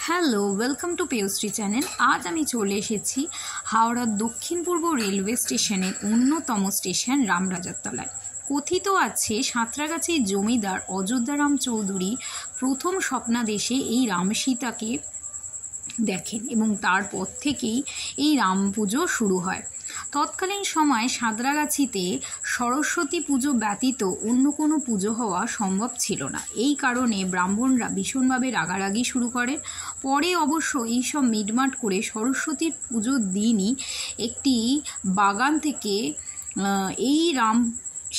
Hello, welcome to Payshree channel. আজ আমি চলে এসেছি হাওড়ার দক্ষিণ পূর্ব রেলওয়ে স্টেশনের অন্যতম স্টেশন রামরাজার তলায়। কথিত আছে সাঁতরাগাছির জমিদার অযোধ্যারাম চৌধুরী প্রথম স্বপ্নাদেশে এই রাম সীতাকে দেখেন এবং তারপর থেকেই এই রাম পুজো শুরু হয়। তৎকালীন সময়ে সাঁতরাগাছিতে সরস্বতী পুজো ব্যতীত অন্য কোনো পুজো হওয়া সম্ভব ছিল না। এই কারণে ব্রাহ্মণরা ভীষণভাবে রাগারাগি শুরু করে। পরে অবশ্য এইসব মিটমাট করে সরস্বতীর পুজোর দিনই একটি বাগান থেকে এই রাম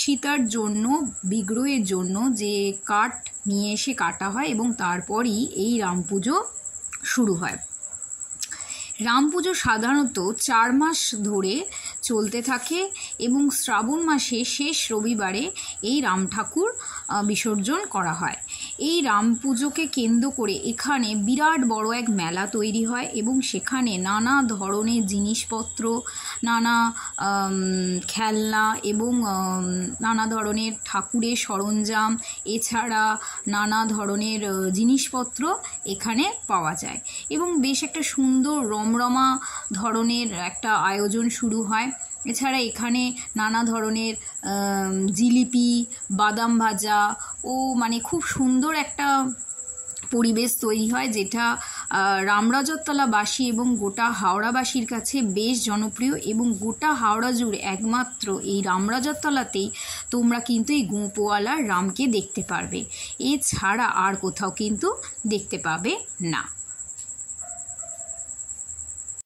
সীতার জন্য বিগ্রহের জন্য যে কাঠ নিয়ে এসে কাটা হয় এবং তারপরই এই রাম পুজো শুরু হয়। রাম পুজো সাধারণত 4 মাস ধরে চলতে থাকে এবং শ্রাবণ মাসে শেষ রবিবারে এই রাম ঠাকুর বিসর্জন করা হয়। এই রাম পুজোকে কেন্দ্র করে এখানে বিরাট বড় এক মেলা তৈরি হয় এবং সেখানে নানা ধরনের জিনিসপত্র, নানা খেলনা এবং নানা ধরনের ঠাকুরের সরঞ্জাম, এছাড়া নানা ধরনের জিনিসপত্র এখানে পাওয়া যায় এবং বেশ একটা সুন্দর রমরমা ধরনের একটা আয়োজন শুরু হয়। এছাড়া এখানে নানা ধরনের জিলিপি, বাদাম ভাজা ও খুব সুন্দর একটা পরিবেশ তৈরি হয়, যেটা রামরাজতলাবাসী এবং গোটা হাওড়াবাসীর কাছে বেশ জনপ্রিয় এবং গোটা হাওড়া জুড়ে একমাত্র এই রামরাজতলাতেই তোমরা কিন্তু এই গোঁপওয়ালা রামকে দেখতে পারবে। এছাড়া আর কোথাও কিন্তু দেখতে পাবে না।